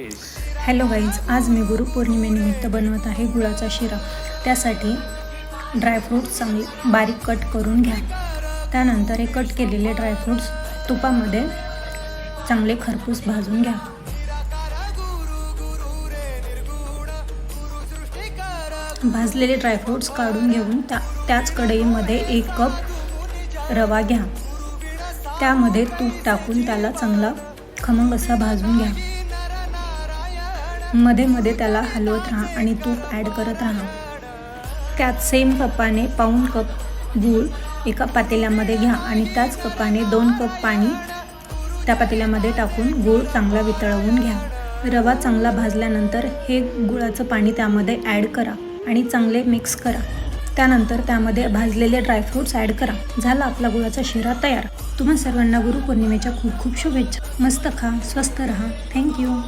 Hello guys, आज मी गुरुपौर्णिमेनिमित्त बनवत आहे गुळाचा शिरा। त्यासाठी ड्रायफ्रूट्स चांगले बारीक कट करून घ्या। त्यानंतर हे कट केलेले ड्रायफ्रूट्स तुपामध्ये चांगले खरपूस भाजून घ्या। भाजलेले ड्रायफ्रूट्स काढून घेऊन त्याच कढईमध्ये 1 कप रवा घ्या। त्यामध्ये तूप टाकून त्याला चांगला खमंग असा भाजून घ्या। मध्ये मध्ये त्याला हलवत राहा आणि तूप ॲड करत राहा। त्यात सेम कपाने पाऊण कप गूळ एका पातेल्यामध्ये घ्या आणि त्याच कपाने 2 कप पाणी त्या पातेल्यामध्ये टाकून गूळ चांगला वितळवून घ्या। रवा चांगला भाजल्यानंतर हे गुळाचं पाणी त्यामध्ये ॲड करा आणि चांगले मिक्स करा। त्यानंतर त्यामध्ये भाजलेले ड्रायफ्रूट्स ॲड करा। झाला आपला गुळाचा शिरा तयार। तुम्हा सर्वांना गुरुपौर्णिमेच्या खूप खूप शुभेच्छा। मस्त खा, स्वस्थ रहा। थँक्यू।